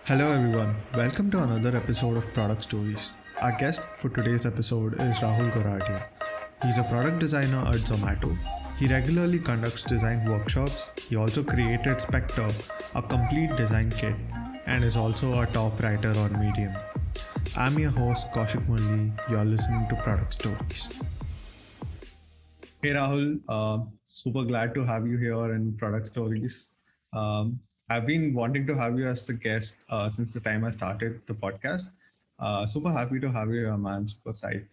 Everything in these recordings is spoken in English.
Hello everyone, welcome to another episode of Product Stories. Our guest for today's episode is Rahul Goradia. He's a product designer at Zomato. He regularly conducts design workshops. He also created Spectre, a complete design kit, and is also a top writer on Medium. I'm your host Kaushik Murli. You're listening to Product Stories. Hey Rahul, super glad to have you here in Product Stories. I've been wanting to have you as the guest since the time I started the podcast. Super happy to have you here, man. Super psyched.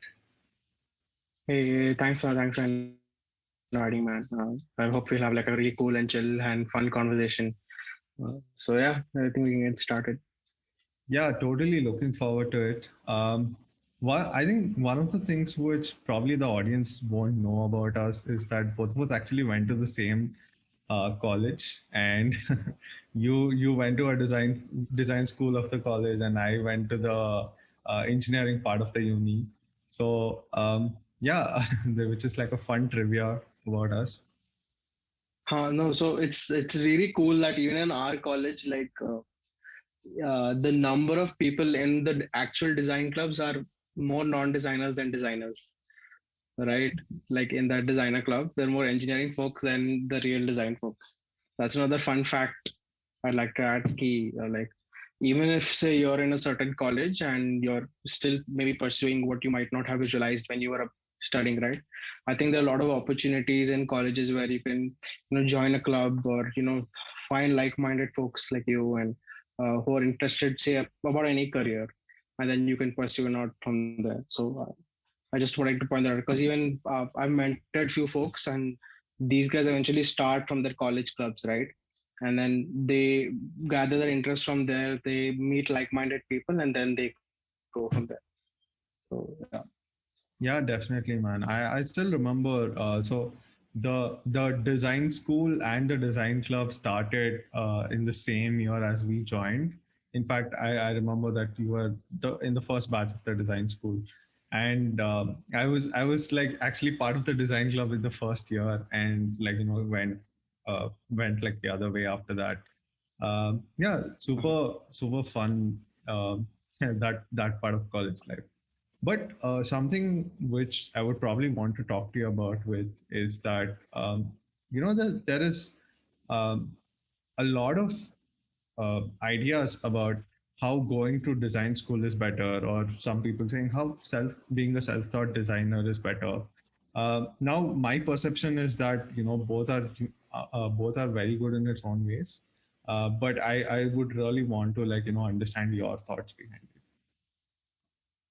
Hey, thanks for inviting, man. I hope we'll have like a really cool and chill and fun conversation. So yeah, I think we can get started. Yeah, totally looking forward to it. I think one of the things which probably the audience won't know about us is that both of us actually went to the same college, and you went to a design school of the college, and I went to the engineering part of the uni. So yeah, which is like a fun trivia about us. No, so it's really cool that even in our college, the number of people in the actual design clubs are more non-designers than designers, right? Like in that designer club, there are more engineering folks than the real design folks. That's another fun fact I'd like to add. Key, like even if say you're in a certain college and you're still maybe pursuing what you might not have visualized when you were studying, right? I think there are a lot of opportunities in colleges where you can join a club or find like-minded folks like you and who are interested say about any career, and then you can pursue an art from there. So I just would like to point that out because even I've mentored few folks, and these guys eventually start from their college clubs, right? And then they gather their interest from there. They meet like-minded people, and then they go from there. So yeah. Yeah, definitely, man. I still remember. So the design school and the design club started in the same year as we joined. In fact, I remember that you were in the first batch of the design school, and I was like actually part of the design club in the first year, and like went like the other way after that. Yeah, super fun. That part of college life. But something which I would probably want to talk to you about with is that that there is um, a lot of ideas about how going to design school is better, or some people saying how self being a self-taught designer is better. Now, my perception is that both are very good in its own ways. But I would really want to understand your thoughts behind it.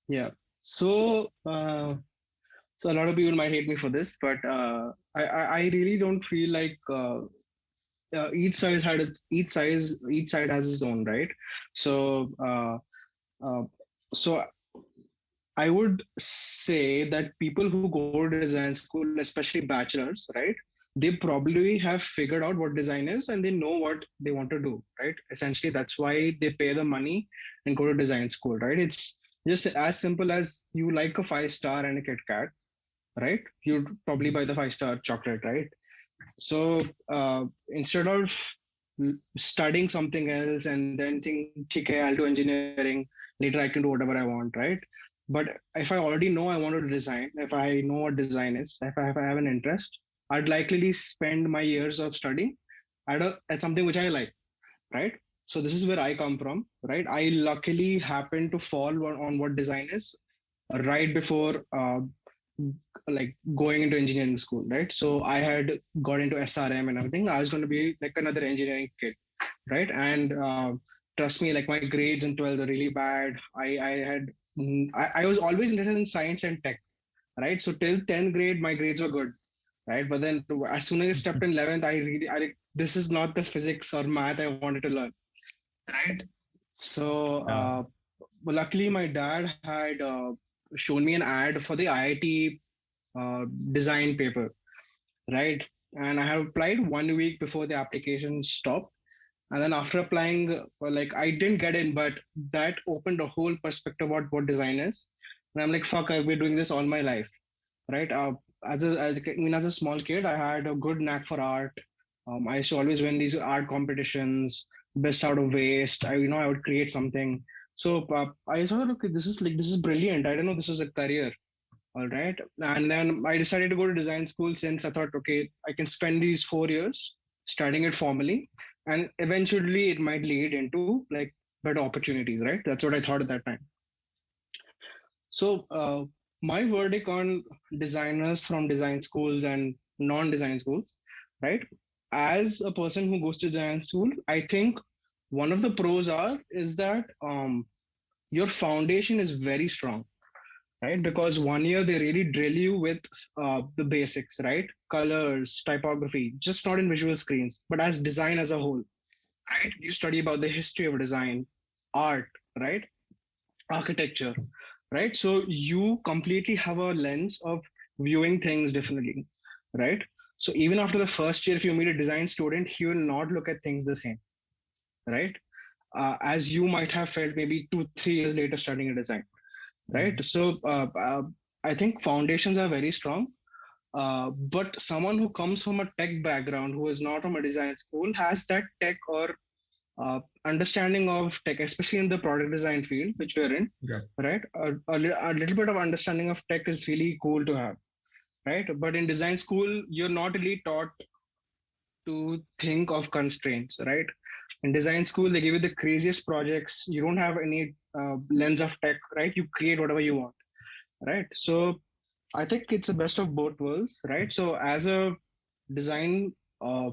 Yeah. So, so a lot of people might hate me for this, but I really don't feel like each side has its own, right? So uh, so I would say that people who go to design school, especially bachelors, right? They probably have figured out what design is and they know what they want to do, right? Essentially, that's why they pay the money and go to design school, right? It's just as simple as you like a 5 star and a Kit Kat, right? You'd probably buy the 5 star chocolate, right? So instead of studying something else and then think, okay, I'll do engineering, later I can do whatever I want, right? But if I already know I want to design, if I know what design is, if I have an interest, I'd likely spend my years of studying at something which I like, right? So this is where I come from, right? I luckily happened to fall on what design is right before like going into engineering school, right? So I had got into SRM and everything. I was going to be like another engineering kid, right? And trust me, like my grades in 12th were really bad. I was always interested in science and tech, right? So till 10th grade, my grades were good, right? But then as soon as I stepped in 11th, this is not the physics or math I wanted to learn, right? So Yeah. well, luckily my dad had shown me an ad for the IIT design paper, right? And I have applied 1 week before the application stopped. And then after applying, like I didn't get in, but that opened a whole perspective about what design is. And I'm like, fuck, I've been doing this all my life, right? As a small kid, I had a good knack for art. I used to always win these art competitions, best out of waste. I would create something. So I thought, okay, this is brilliant. I don't know this was a career. All right. And then I decided to go to design school since I thought, okay, I can spend these 4 years studying it formally, and eventually it might lead into like better opportunities, right? That's what I thought at that time. So my verdict on designers from design schools and non-design schools, right? As a person who goes to design school, I think one of the pros is that your foundation is very strong, right? Because 1 year they really drill you with the basics, right? Colors, typography, just not in visual screens, but as design as a whole, right? You study about the history of design, art, right? Architecture, right? So you completely have a lens of viewing things differently, right? So even after the first year, if you meet a design student, he will not look at things the same, right? As you might have felt maybe 2 3 years later studying a design, right? Mhm. So I think foundations are very strong. But someone who comes from a tech background, who is not from a design school, has that tech or understanding of tech, especially in the product design field, which we're in, Yeah, right? A little bit of understanding of tech is really cool to have, right? But in design school, you're not really taught to think of constraints, right? In design school, they give you the craziest projects. You don't have any lens of tech, right? You create whatever you want, right? So I think it's the best of both worlds, right? So design uh,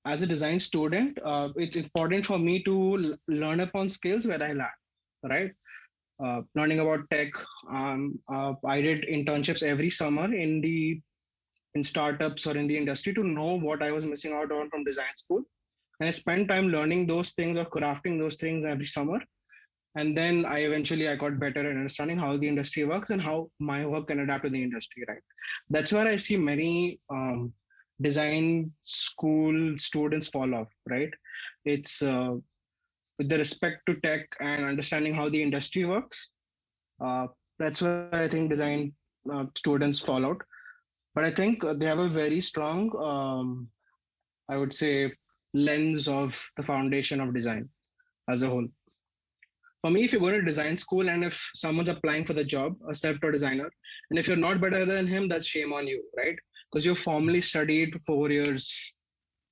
as a design student, it's important for me to learn upon skills where I lack, right? Learning about tech. I did internships every summer in startups or in the industry to know what I was missing out on from design school, and I spent time learning those things or crafting those things every summer. And then I got better at understanding how the industry works and how my work can adapt to the industry, right? That's where I see many design school students fall off, right? It's with the respect to tech and understanding how the industry works. uh, that's where I think design students fall out. But I think they have a very strong, I would say, lens of the foundation of design as a whole. For me, if you go to design school and if someone's applying for the job, a self-taught designer, and if you're not better than him, that's shame on you, right? Because you formally studied 4 years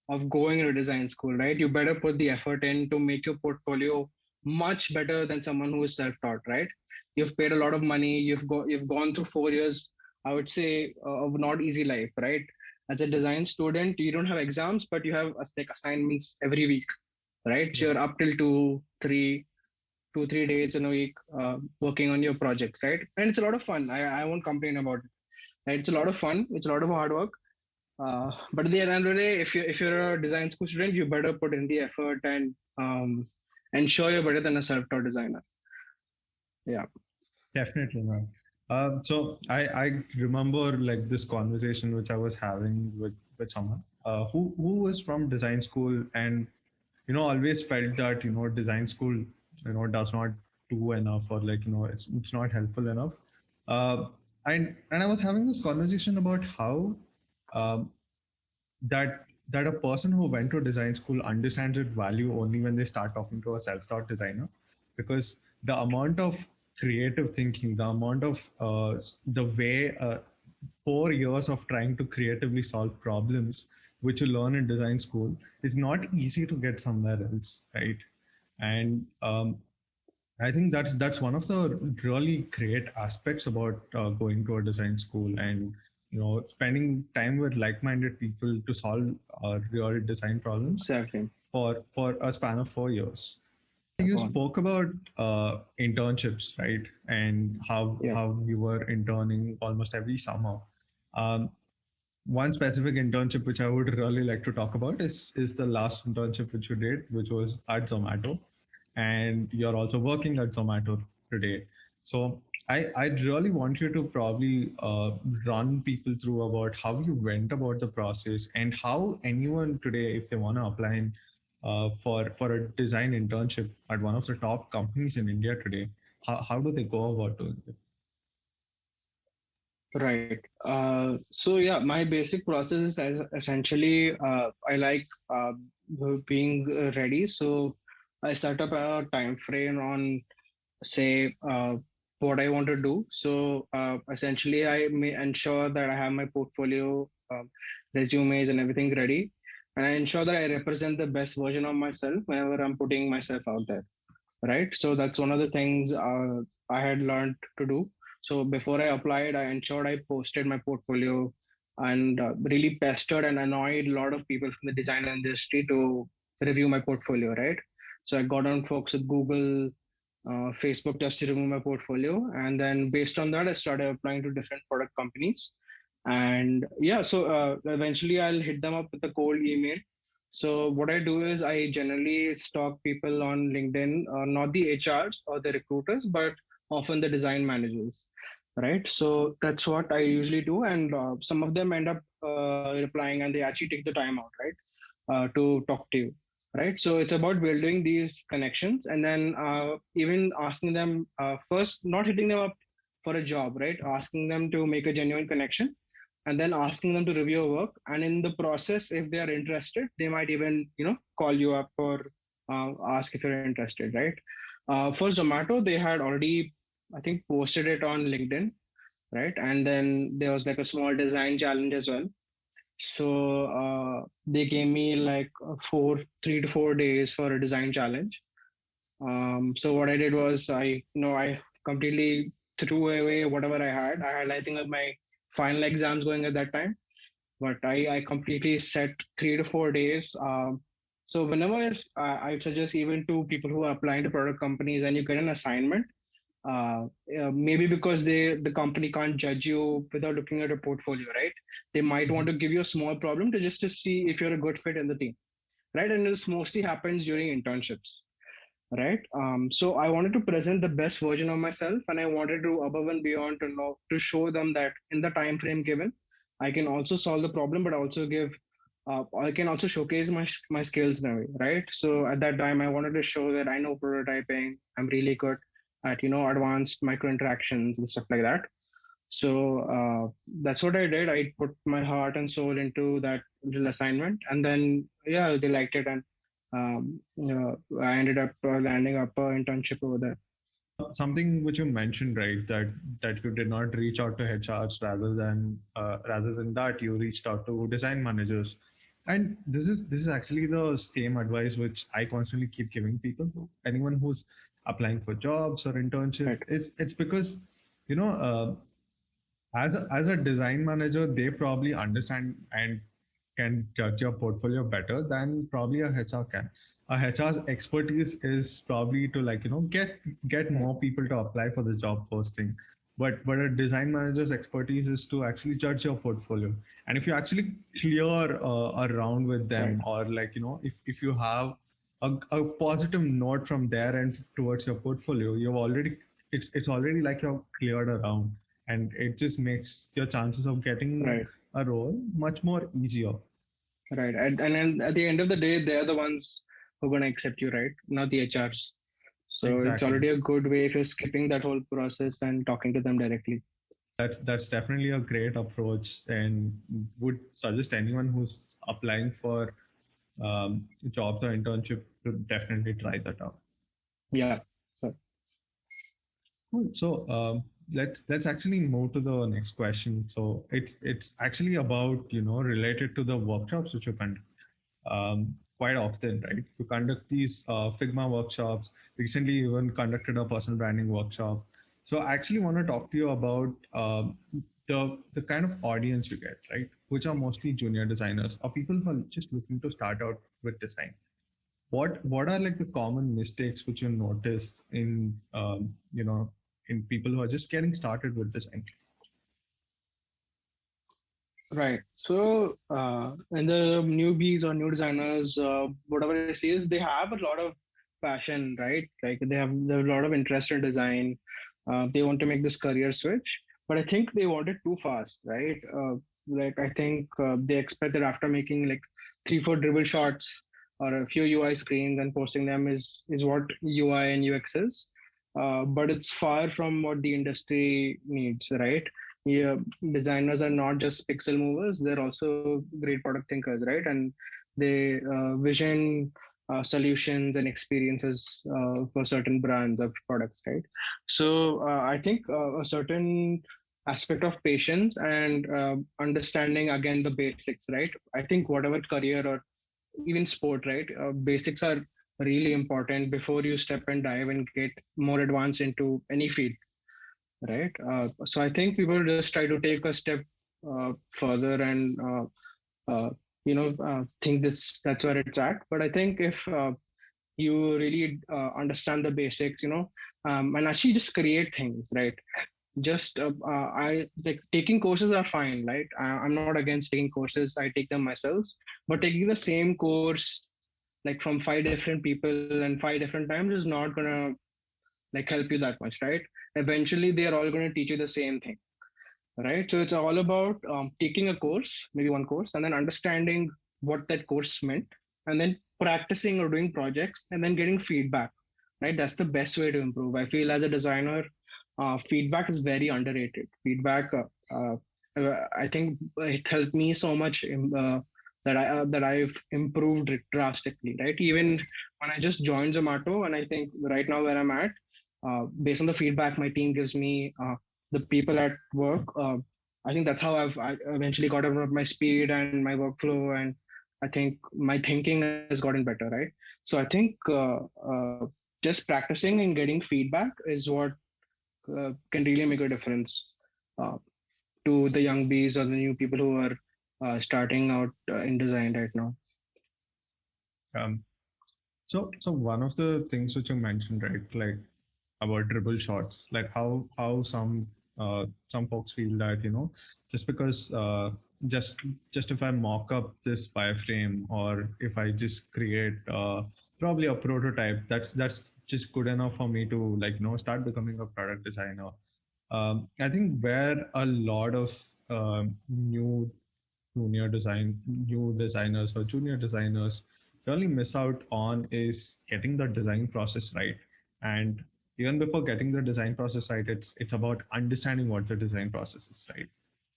of going to design school, right? You better put the effort in to make your portfolio much better than someone who is self-taught, right? You've paid a lot of money. You've gone through 4 years, I would say, of not easy life, right? As a design student, you don't have exams, but you have like assignments every week, right? yeah, So you're up till 2 3 days in a week working on your projects, right? And it's a lot of fun. I won't complain about it, right? It's a lot of fun. It's a lot of hard work. But at the end of the day, if you're a design school student, you better put in the effort and ensure you're better than a self-taught designer. Yeah. definitely, man. So I remember like this conversation which I was having with someone who was from design school, and always felt that design school does not do enough, or like it's not helpful enough. uh, and I was having this conversation about how um, that a person who went to design school understands its value only when they start talking to a self-taught designer, because the amount of creative thinking, the amount of the way 4 years of trying to creatively solve problems which you learn in design school is not easy to get somewhere else, right? And I think that's one of the really great aspects about going to a design school, and spending time with like-minded people to solve real design problems Exactly. for a span of 4 years. Yeah, You go on. spoke about internships, right? And Yeah. how you were interning almost every summer. Um, One specific internship which I would really like to talk about is the last internship which you did, which was at Zomato, and you're also working at Zomato today. So I'd really want you to probably run people through about how you went about the process, and how anyone today, if they want to apply for a design internship at one of the top companies in India today, how do they go about doing it? Right. So yeah, my basic process is essentially I like being ready. So I set up a time frame on, say, what I want to do. So essentially, I may ensure that I have my portfolio, resumes, and everything ready, and I ensure that I represent the best version of myself whenever I'm putting myself out there. Right. So that's one of the things I had learned to do. So before I applied, I ensured I posted my portfolio and really pestered and annoyed a lot of people from the design industry to review my portfolio. Right. So I got on folks with Google, Facebook just to remove my portfolio. And then based on that, I started applying to different product companies. And yeah, so eventually I'll hit them up with a cold email. So what I do is I generally stalk people on LinkedIn, not the HRs or the recruiters, but often the design managers, right? So that's what I usually do, and some of them end up replying, and they actually take the time out, right, to talk to you, right? So it's about building these connections, and then even asking them first, not hitting them up for a job, right? Asking them to make a genuine connection, and then asking them to review your work. And in the process, if they are interested, they might even call you up or ask if you're interested, right? For Zomato, they had already, I think, posted it on LinkedIn, right? And then there was like a small design challenge as well. So they gave me like 3 to 4 days for a design challenge. So what I did was I completely threw away whatever I had. I think my final exams going at that time, but I completely set 3 to 4 days. So whenever I suggest even to people who are applying to product companies and you get an assignment, maybe because the company can't judge you without looking at a portfolio, right? They might want to give you a small problem to just to see if you're a good fit in the team, right? And this mostly happens during internships, right? So I wanted to present the best version of myself, and I wanted to above and beyond to show them that in the time frame given, I can also solve the problem, but also give I can also showcase my skills in a way, right? So at that time, I wanted to show that I know prototyping. I'm really good at advanced micro interactions and stuff like that. So that's what I did. I put my heart and soul into that little assignment, and then yeah, they liked it, and I ended up landing up an internship over there. Something which you mentioned, right, that you did not reach out to HRs, rather than that you reached out to design managers. And this is actually the same advice which I constantly keep giving people, anyone who's applying for jobs or internship. Right, It's because you know as a design manager, they probably understand and can judge your portfolio better than probably a HR can. A HR's expertise is probably to, like, get right, more people to apply for the job posting. But a design manager's expertise is to actually judge your portfolio. And if you actually clear a round with right, them, or, like, if you have a positive note from their end towards your portfolio, it's already like you've cleared a round, and it just makes your chances of getting right, a role much more easier. right. And then at the end of the day, they're the ones who are going to accept you, right? Not the HRs. So it's Exactly. already a good way if you're skipping that whole process and talking to them directly. That's definitely a great approach, and would suggest anyone who's applying for jobs or internship to definitely try that out. Yeah. So, Cool. So let's actually move to the next question. So it's actually about, related to the workshops which you conduct quite often, right? You conduct these Figma workshops. Recently, you even conducted a personal branding workshop. So I actually want to talk to you about the kind of audience you get, right? Which are mostly junior designers or people who are just looking to start out with design. What are, like, the common mistakes which you noticed in people who are just getting started with design? right. So, and the newbies or new designers, whatever I see is they have a lot of passion, right? Like they have a lot of interest in design. They want to make this career switch, but I think they want it too fast, right? Like I think they expect that after making like 3, 4 dribble shots or a few UI screens and posting them is what UI and UX is. But it's far from what the industry needs, right? Yeah, designers are not just pixel movers; they're also great product thinkers, right? And they vision solutions and experiences for certain brands of products, right? So I think a certain aspect of patience and understanding again the basics, right? I think whatever career or even sport, right? Basics are really important before you step and dive and get more advanced into any field, right? So I think people just try to take a step further and think this that's where it's at. But I think if you really understand the basics, and actually just create things, right? Just I like taking courses are fine, right? I'm not against taking courses. I take them myself, but taking the same course like from five different people and five different times is not gonna like help you that much, right? Eventually they are all going to teach you the same thing, right? So it's all about taking a course, maybe one course, and then understanding what that course meant, and then practicing or doing projects, and then getting feedback, right? That's the best way to improve. I feel as a designer, feedback is very underrated. Feedback, I think it helped me so much that I've improved it drastically, right? Even when I just joined Zomato, and I think right now where I'm at, based on the feedback my team gives me, the people at work. I think that's how I eventually got up my speed and my workflow, and I think my thinking has gotten better, right? So I think just practicing and getting feedback is what can really make a difference uh, to the young bees or the new people who are starting out in design right now. Um, so one of the things which you mentioned, right, like about dribble shots, like how some folks feel that just because just if I mock up this wireframe, or if I just create probably a prototype, that's just good enough for me to start becoming a product designer. I think where a lot of new designers or junior designers really miss out on is getting the design process right. And even before getting the design process right, it's about understanding what the design process is, right?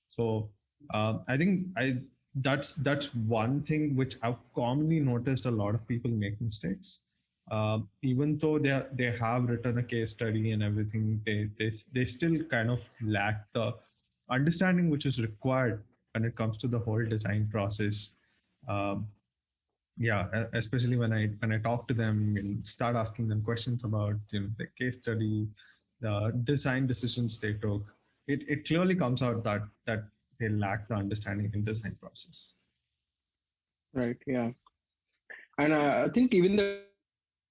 So I think I that's one thing which I've commonly noticed a lot of people make mistakes. Even though they have written a case study and everything, they still kind of lack the understanding which is required when it comes to the whole design process. Um, yeah, especially when I talk to them and start asking them questions about the case study, the design decisions they took, it clearly comes out that they lack the understanding in design process. Right. Yeah. And I think even the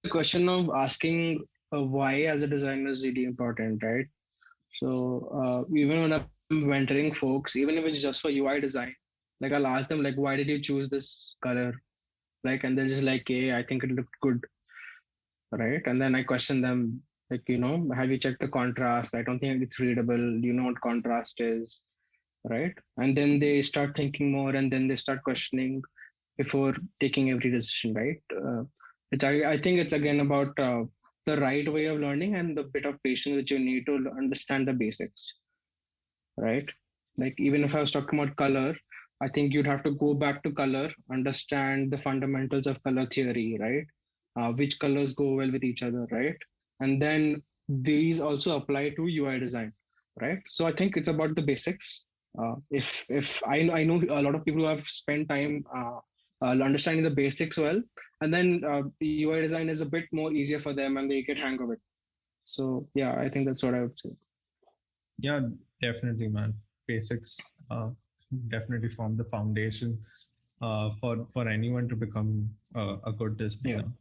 question of asking why as a designer is really important, right? So even when I'm mentoring folks, even if it's just for UI design, like I'll ask them like, why did you choose this color? Like, and they're just like, hey, I think it looked good, right? And then I question them, like, have you checked the contrast? I don't think it's readable. Do you know what contrast is? Right? And then they start thinking more, and then they start questioning before taking every decision, right? I think it's again about the right way of learning and the bit of patience that you need to understand the basics, right? Like even if I was talking about color, I think you'd have to go back to color, understand the fundamentals of color theory, right? Which colors go well with each other, right? And then these also apply to UI design, right? So I think it's about the basics. If I know a lot of people who have spent time understanding the basics well, and then UI design is a bit more easier for them, and they get hang of it. So yeah, I think that's what I would say. Yeah, definitely, man. Basics definitely form the foundation for anyone to become a good Yeah. designer.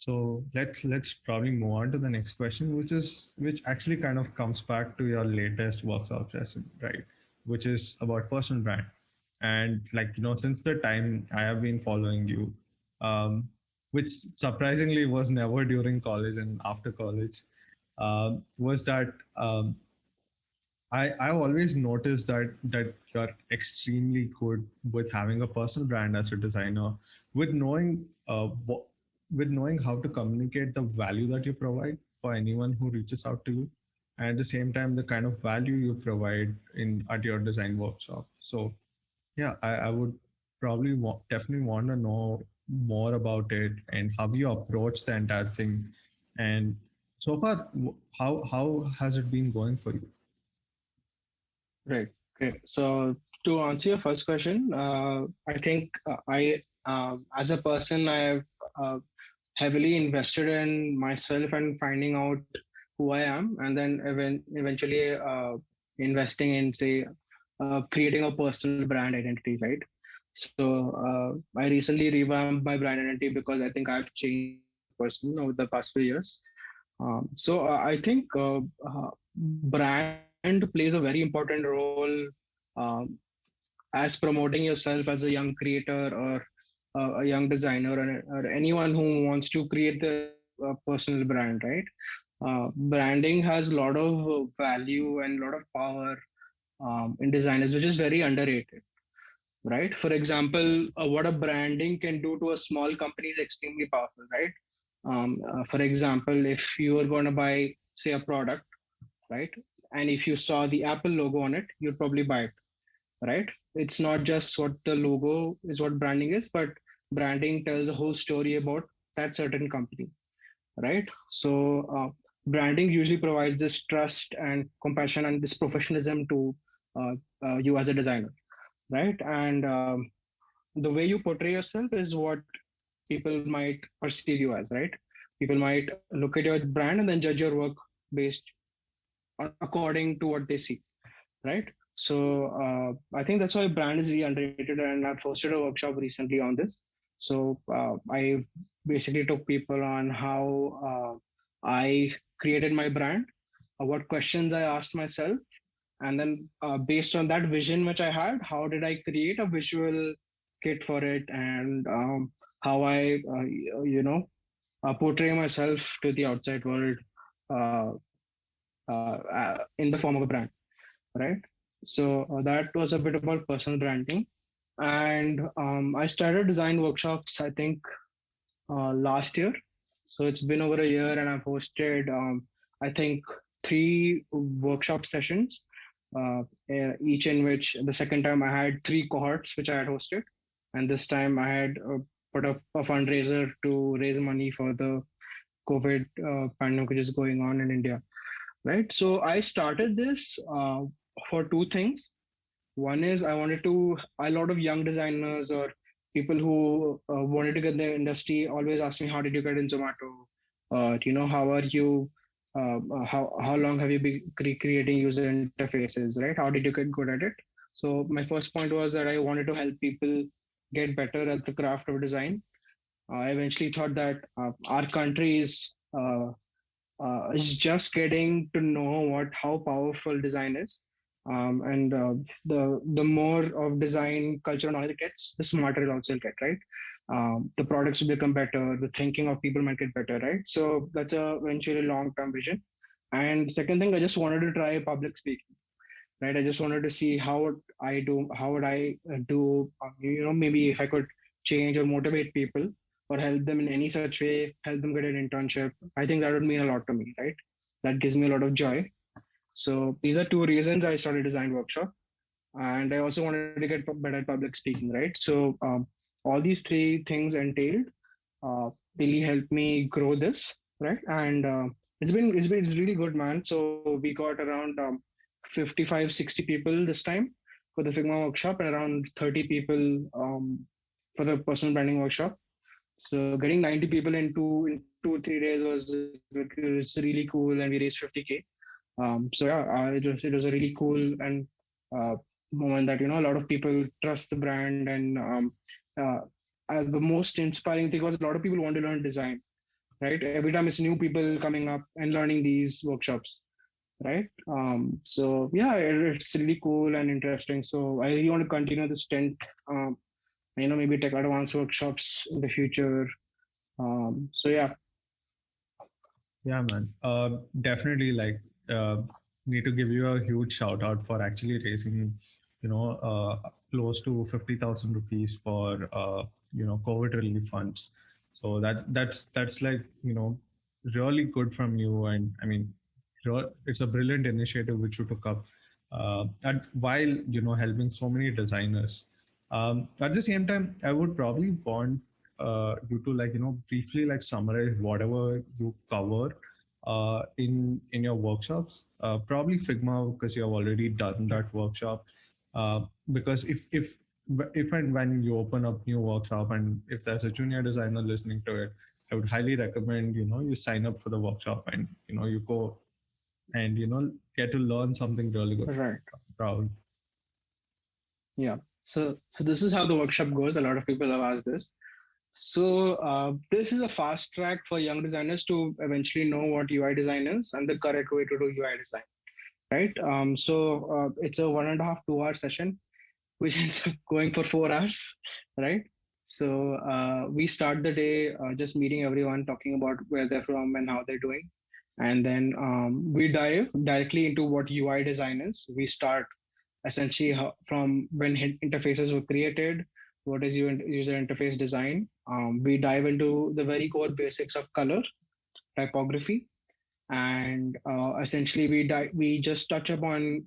So let's probably move on to the next question, which actually kind of comes back to your latest workshop session, right? Which is about personal brand. And since the time I have been following you, which surprisingly was never during college and after college, was that I've always noticed that you're extremely good with having a personal brand as a designer, with knowing with knowing how to communicate the value that you provide for anyone who reaches out to you, and at the same time the kind of value you provide in at your design workshop. So yeah, I would probably definitely want to know more about it and how you approach the entire thing. And so far, how has it been going for you? Right. Okay. So to answer your first question, I think as a person, I have heavily invested in myself and finding out who I am, and then eventually investing in, say, creating a personal brand identity, right? So I recently revamped my brand identity because I think I've changed as a person over the past few years. I think brand plays a very important role um, as promoting yourself as a young creator or a young designer, or anyone who wants to create their personal brand, right? Branding has a lot of value and a lot of power in designers, which is very underrated, right? For example, what a branding can do to a small company is extremely powerful, right? For example, if you are going to buy, say, a product, right? And if you saw the Apple logo on it, you'd probably buy it, right? It's not just what the logo is, what branding is, but branding tells a whole story about that certain company, right? So, branding usually provides this trust and compassion and this professionalism to you as a designer, right? And the way you portray yourself is what people might perceive you as, right? People might look at your brand and then judge your work based according to what they see, right? So I think that's why brand is really underrated, and I've hosted a workshop recently on this. So I basically took people on how I created my brand, what questions I asked myself, and then based on that vision which I had, how did I create a visual kit for it, and how I portray myself to the outside world uh, in the form of a brand, right? So that was a bit about personal branding. And I started design workshops, I think, last year. So it's been over a year, and I've hosted, I think, three workshop sessions, each in which the second time I had three cohorts which I had hosted. And this time I had put up a fundraiser to raise money for the COVID pandemic which is going on in India, right? So I started this for two things. One is I wanted to, a lot of young designers or people who wanted to get in the industry always ask me, how did you get in Zomato? How are you? How long have you been creating user interfaces, right? How did you get good at it? So my first point was that I wanted to help people get better at the craft of design. I eventually thought that our country is just getting to know what how powerful design is, and the more of design cultural knowledge it gets, the smarter it also will get, right? The products will become better, the thinking of people might get better, right? So that's a eventually long term vision. And second thing, I just wanted to try public speaking, right? I just wanted to see how would I do, maybe if I could change or motivate people or help them in any such way, help them get an internship. I think that would mean a lot to me, right? That gives me a lot of joy. So these are two reasons I started design workshop. And I also wanted to get better at public speaking, right? So all these three things entailed really helped me grow this, right? And it's really good, man. So we got around 55, 60 people this time for the Figma workshop, and around 30 people for the personal branding workshop. So getting 90 people in 2 or 3 days was really cool, and we raised 50K. It was a really cool and uh, moment that a lot of people trust the brand, and uh, the most inspiring thing was a lot of people want to learn design, right? Every time it's new people coming up and learning these workshops, right? So yeah, it's really cool and interesting. So I really want to continue this trend. Um, maybe take advanced workshops in the future. So yeah. Yeah, man. Definitely, like, need to give you a huge shout out for actually raising, you know, uh, close to 50,000 rupees for, COVID relief funds. So that's like, really good from you. And I mean, it's a brilliant initiative which you took up, and while helping so many designers. At the same time, I would probably want you to, like, briefly, like, summarize whatever you cover in your workshops. Probably Figma, because you have already done that workshop. Because if and when you open up new workshop, and if there's a junior designer listening to it, I would highly recommend, you sign up for the workshop, and you go and get to learn something really good. Right. Proud. Yeah. So this is how the workshop goes. A lot of people have asked this. So this is a fast track for young designers to eventually know what UI design is and the correct way to do UI design. Right. So it's a 1.5 2 hour session, which ends up going for 4 hours. Right. So we start the day just meeting everyone, talking about where they're from and how they're doing. And then we dive directly into what UI design is. We start essentially from when interfaces were created, what is user interface design. We dive into the very core basics of color, typography, and essentially we just touch upon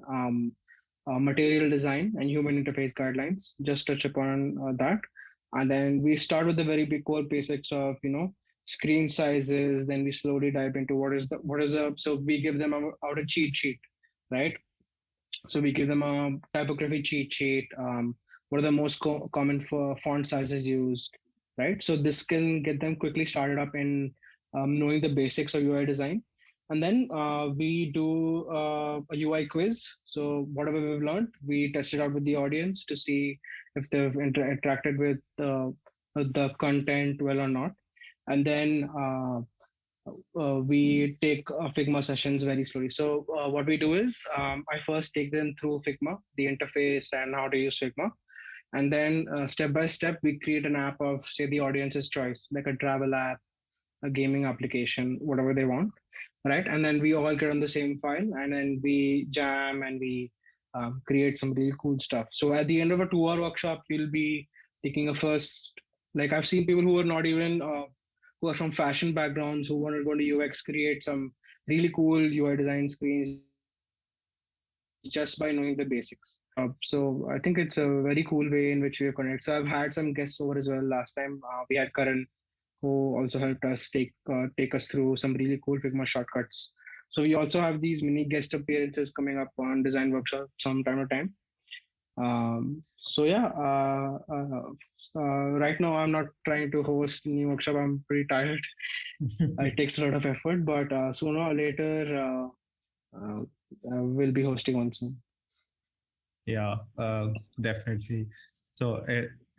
material design and human interface guidelines. Just touch upon that, and then we start with the very big core basics of screen sizes. Then we slowly dive into what is the so we give them out a cheat sheet, right? So we give them a typography cheat sheet. What are the most common for font sizes used, right? So this can get them quickly started up in knowing the basics of UI design. And then we do a UI quiz. So whatever we've learned, we test it out with the audience to see if they've interacted with the content well or not. And then we take Figma sessions very slowly. So what we do is I first take them through Figma, the interface and how to use Figma. And then step by step, we create an app of, say, the audience's choice, like a travel app, a gaming application, whatever they want, right? And then we all get on the same file, and then we jam and we create some really cool stuff. So at the end of a 2 hour workshop, we'll be taking a first. Like I've seen people who are not even who are from fashion backgrounds who want to go to UX, create some really cool UI design screens just by knowing the basics. So I think it's a very cool way in which we are connected. So I've had some guests over as well. Last time we had Karan, who also helped us take us through some really cool Figma shortcuts. So we also have these mini guest appearances coming up on design workshops from time to time. So yeah, right now I'm not trying to host new workshop. I'm pretty tired. It takes a lot of effort, but sooner or later we'll be hosting one soon. Yeah, definitely. So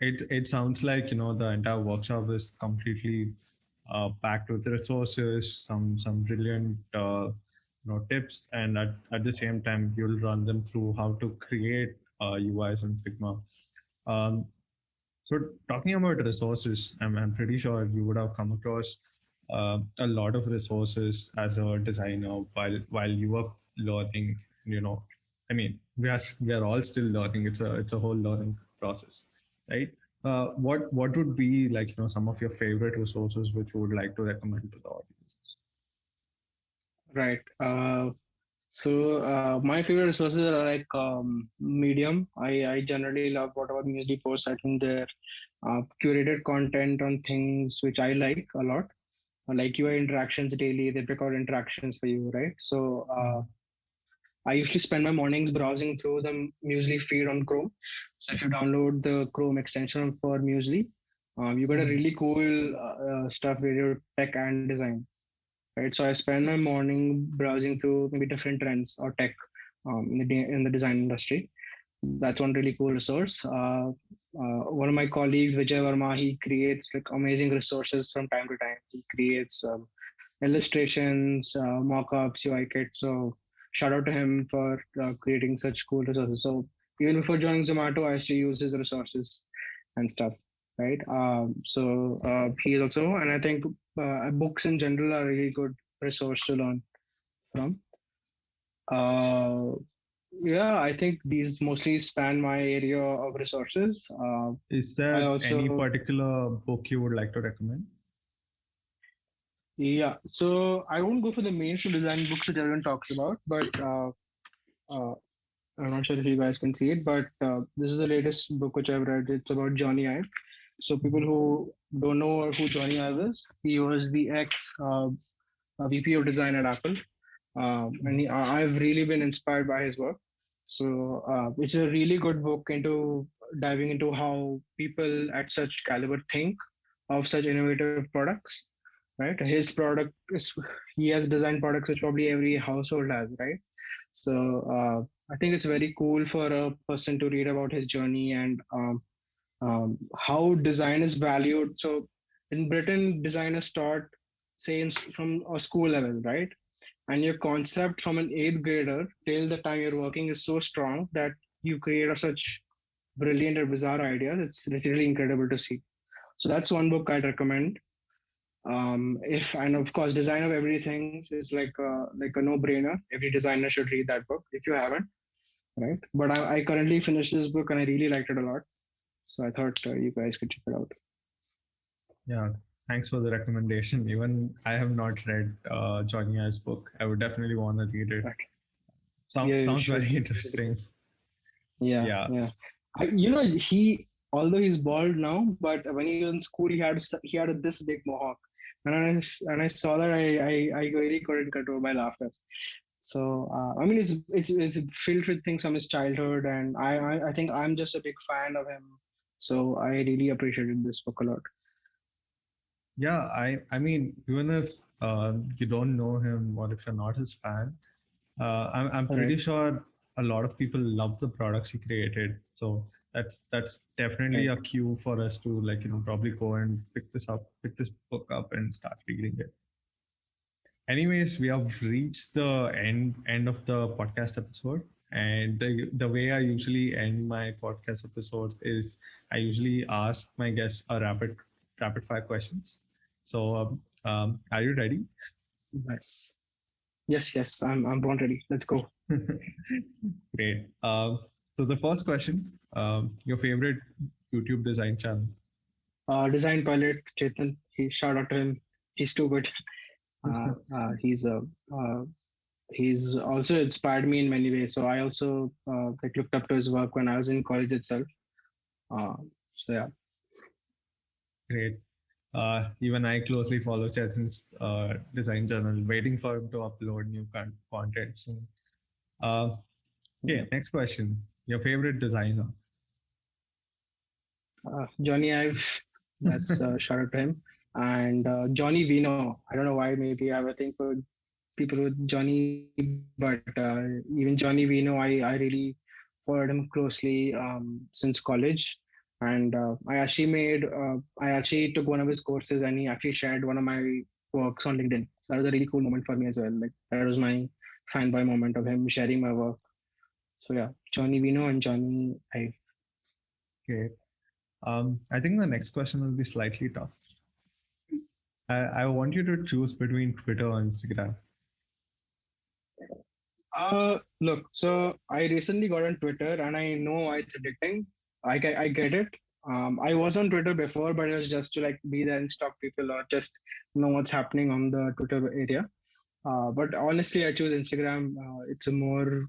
it sounds like the entire workshop is completely packed with resources, some brilliant tips, and at the same time you'll run them through how to create UIs in Figma. Um, so talking about resources, I'm pretty sure you would have come across a lot of resources as a designer while you were learning. I mean, we are all still learning. It's a whole learning process, right? What would be, like, some of your favorite resources which you would like to recommend to the audience? Right. So my favorite resources are like Medium. I generally love whatever Musely posts. I think they're curated content on things which I like a lot. Like UI interactions daily, they pick out interactions for you, right? So I usually spend my mornings browsing through the Musely feed on Chrome. So if you download the Chrome extension for Musely, you get a Mhm. really cool stuff related to tech and design, right? So I spend my morning browsing through maybe different trends or tech in the design industry. That's one really cool resource. One of my colleagues, Vijay Verma, he creates like amazing resources from time to time. He creates illustrations, mock-ups, UI kits. So shout out to him for creating such cool resources. So even before joining Zomato, I used to use his resources and stuff, right? So he is also, and I think books in general are a really good resource to learn from. Uh, yeah, I think these mostly span my area of resources. Is I there any also, particular book you would like to recommend? yeah, so I won't go for the mainstream design books which everyone talks about, but I'm not sure if you guys can see it, but this is the latest book which I've read. It's about Johnny Ive. So people Mhm. who don't know who Johnny Ive is, he was the ex VP of design at Apple, and I've really been inspired by his work. So it's a really good book into diving into how people at such caliber think of such innovative products. Right, his product is he has designed products which probably every household has. Right, so I think it's very cool for a person to read about his journey and how design is valued. So in Britain, design is taught, say, from a school level, right? And your concept from an eighth grader till the time you're working is so strong that you create a such brilliant or bizarre ideas. It's literally incredible to see. So that's one book I'd recommend. If and of course, Design of Everything is like a no-brainer. Every designer should read that book if you haven't, right? But I currently finished this book and I really liked it a lot. So I thought you guys could check it out. Yeah, thanks for the recommendation. Even I have not read Johnny Ive's book. I would definitely want to read it. Right. Yeah, you Sounds should. very It's really interesting. cool. Yeah, Yeah. yeah. He although he's bald now, but when he was in school, he had this big mohawk, and I saw that I really couldn't control my laughter. So I mean, it's filled with things from his childhood, and I think I'm just a big fan of him. So I really appreciated this book a lot. Yeah, I mean, even if you don't know him or if you're not his fan, I'm All pretty right, sure a lot of people love the products he created. So that's definitely right. a cue for us to, like, probably go and pick this book up and start reading it. Anyways, we have reached the end of the podcast episode. And the way I usually end my podcast episodes is I usually ask my guests a rapid fire questions. So are you ready? Nice. Yes, yes. I'm born ready. Let's go. Great. So the first question, your favorite YouTube design channel? Design pilot Chetan. He shout out to him. He's too good. Uh, uh, he's uh, uh, he's also inspired me in many ways. So I also like looked up to his work when I was in college itself. Uh, so yeah, Great. Even I closely follow Chetan's design channel, waiting for him to upload new content soon. Uh, yeah. okay, next question. Your favorite designer? Johnny Ive. That's shout out to him. And Johnny Vino. I don't know why. Maybe I have a thing for people with Johnny, but even Johnny Vino, I really followed him closely since college. And I actually took one of his courses and he actually shared one of my works on LinkedIn. That was a really cool moment for me as well. Like that was my fanboy moment of him sharing my work. So yeah, Johnny Vino and Johnny I. Okay. I think the next question will be slightly tough. I want you to choose between Twitter or Instagram. Look, so I recently got on Twitter and I know it's addicting. I get it. I was on Twitter before, but it was just to like be there and stalk people or just know what's happening on the Twitter area. But honestly, I choose Instagram. It's a more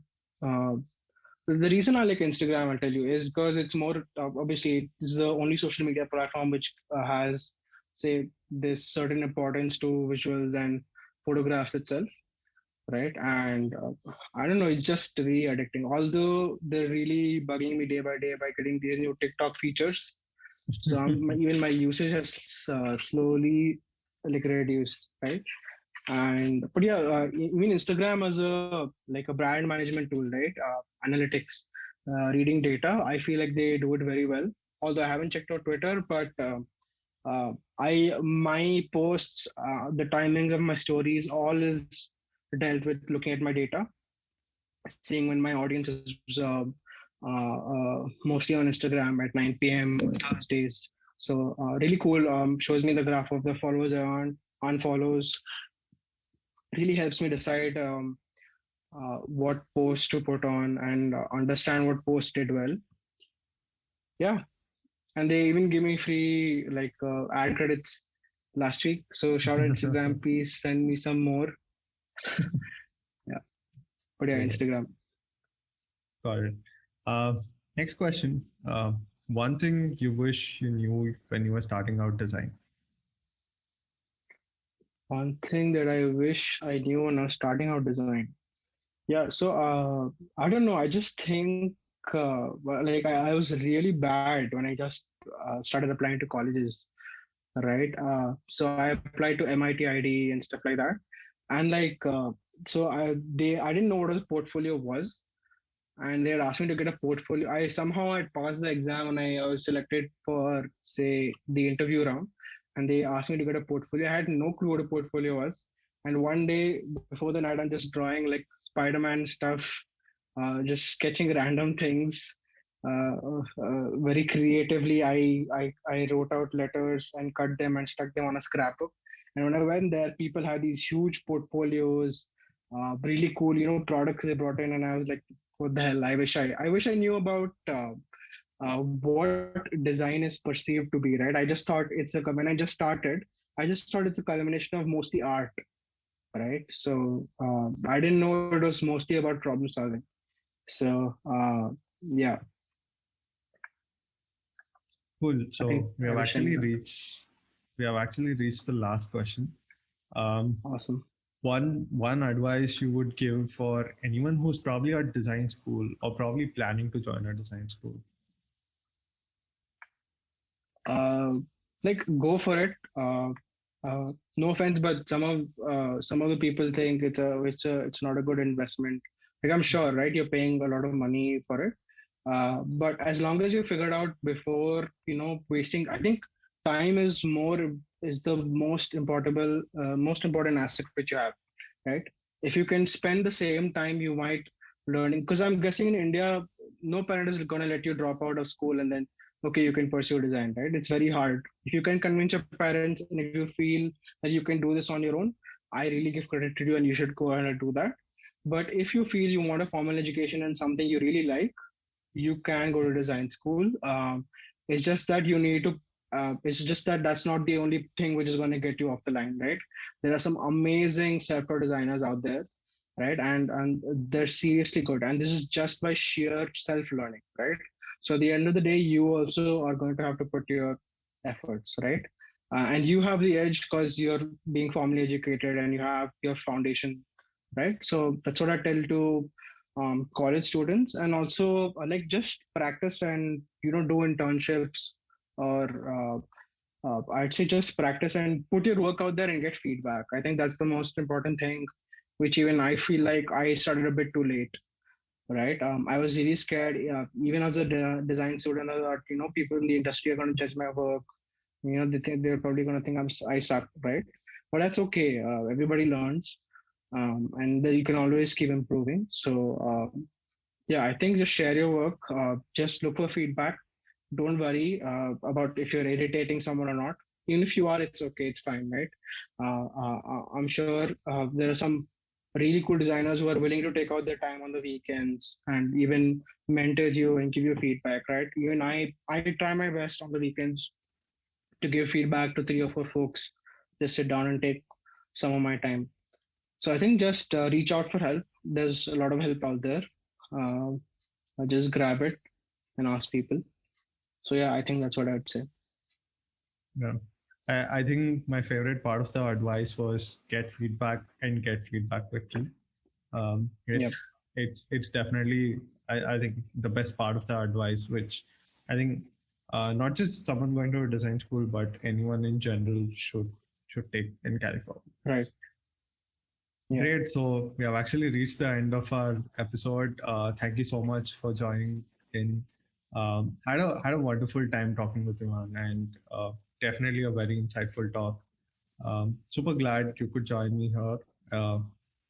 the reason I like Instagram, I'll tell you, is because it's more obviously it's the only social media platform which has say this certain importance to visuals and photographs itself, right? And I don't know, it's just really addicting. Although they're really bugging me day by day by getting these new TikTok features, so even my usage has slowly like reduced, right? And but yeah, even Instagram as a like a brand management tool, right? Analytics, reading data. I feel like they do it very well. Although I haven't checked out Twitter, but I my posts, the timings of my stories, all is dealt with looking at my data, seeing when my audience is mostly on Instagram at 9 p.m. on Thursdays. So really cool. Shows me the graph of the followers I on, unfollows. Really helps me decide what post to put on and understand what post did well. Yeah, and they even give me free like ad credits last week. So shout out Instagram, please send me some more. Yeah, but yeah, Okay. Instagram. Got it. Uh, Next question. One thing you wish you knew when you were starting out design. One thing that I wish I knew when I was starting out design. Yeah, so I don't know. I just think well, like I was really bad when I just started applying to colleges, right? So I applied to MIT ID and stuff like that, and I didn't know what a portfolio was, and they had asked me to get a portfolio. I somehow had passed the exam and I was selected for, say, the interview round, and they asked me to get a portfolio. I had no clue what a portfolio was. And one day before the night, I'm just drawing like Spider-Man stuff, just sketching random things. Very creatively, I wrote out letters and cut them and stuck them on a scrapbook. And when I went there, people had these huge portfolios, really cool, products they brought in, and I was like, what the hell? I wish I knew about what design is perceived to be, right? I just thought when I just started, I just thought it's a culmination of mostly art, right? So I didn't know it was mostly about problem solving. So yeah, Cool. I think So I wish I knew that. we have actually reached the last question. Um, Awesome. one advice you would give for anyone who's probably at design school or probably planning to join a design school. uh, like go for it. No offense, but some of the people think it's not a good investment. Like I'm sure, right? You're paying a lot of money for it, but as long as you figure it out before wasting, I think time is the most important asset which you have, right? If you can spend the same time you might learning, because I'm guessing in India, no parent is going to let you drop out of school and then okay, you can pursue design, right? It's very hard. If you can convince your parents and if you feel that you can do this on your own, I really give credit to you and you should go ahead and do that. But if you feel you want a formal education and something you really like, you can go to design school. It's just that you need to. It's just that that's not the only thing which is going to get you off the line, right? There are some amazing self-taught designers out there, right? And they're seriously good. And this is just by sheer self-learning, right? So at the end of the day, you also are going to have to put your efforts, right? And you have the edge because you're being formally educated and you have your foundation, right? So that's what I tell to college students, and also like just practice and do internships, or I'd say just practice and put your work out there and get feedback. I think that's the most important thing, which even I feel like I started a bit too late, right? I was really scared, even as a design student. I thought, people in the industry are going to judge my work. They think they're probably going to think I suck, right? But that's okay. Everybody learns, and then you can always keep improving. So yeah, I think just share your work. Just look for feedback. Don't worry about if you're irritating someone or not. Even if you are, it's okay. It's fine, right? I'm sure there are some really cool designers who are willing to take out their time on the weekends and even mentor you and give you feedback, right? Even I try my best on the weekends to give feedback to 3 or 4 folks. Just sit down and take some of my time. So I think just reach out for help. There's a lot of help out there. Uh, just grab it and ask people. So yeah, I think that's what I'd say. Yeah. I think my favorite part of the advice was get feedback and get feedback quickly. Yep. It's definitely I think the best part of the advice, which I think not just someone going to a design school, but anyone in general should take and carry forward. Right. Yeah. Great. So we have actually reached the end of our episode. Thank you so much for joining in. Had a wonderful time talking with you, man, and definitely a very insightful talk. Super glad you could join me here. Uh,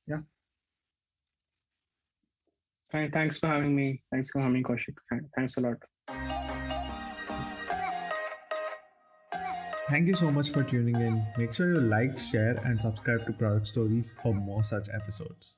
yeah, Thanks for having me. Thanks for having me, Kaushik. Thanks a lot. thank you so much for tuning in. Make sure you like, share, and subscribe to Product Stories for more such episodes.